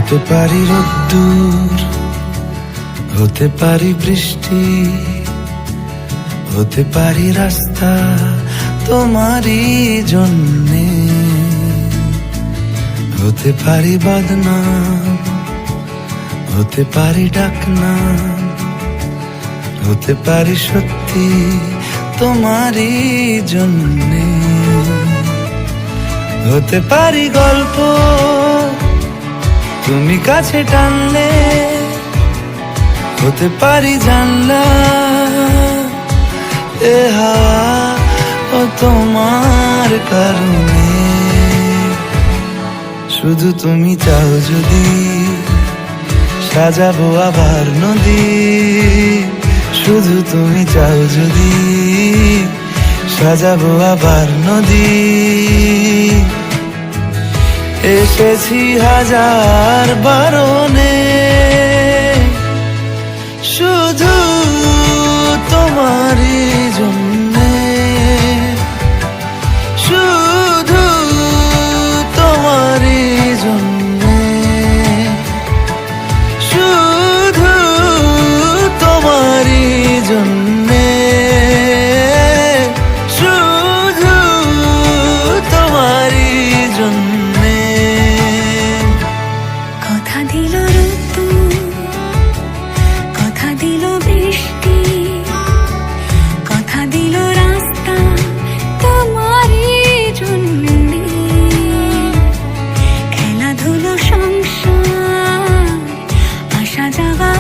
হতে পারি রোদ্দুর, হতে পারি বৃষ্টি, হতে পারি রাস্তা তোমারই জন্যে, হতে পারি বদনাম, হতে পারি ডাকনাম, হতে পারি সত্যি তোমারই জন্যে, হতে পারি গল্প তুমি কাছে টানলে, হতে পারি জানলা এ হাওয়া ও তোমার কারণে। শুধু তুমি চাও যদি সাজাবো আবার নদী, শুধু তুমি চাও যদি সাজাবো আবার নদী। এসেছি হাজার বারণে শুধু তোমারই জন্যে, শুধু তোমারই জন্যে, শুধু তোমারই জন্যে, শুধু তোমারই জন্যে। কথা দিল রোদ্দুর, কথা দিল বৃষ্টি, কথা দিল রাস্তা তোমারই জন্যে, খেলাধুলো সংসার আসা যাওয়া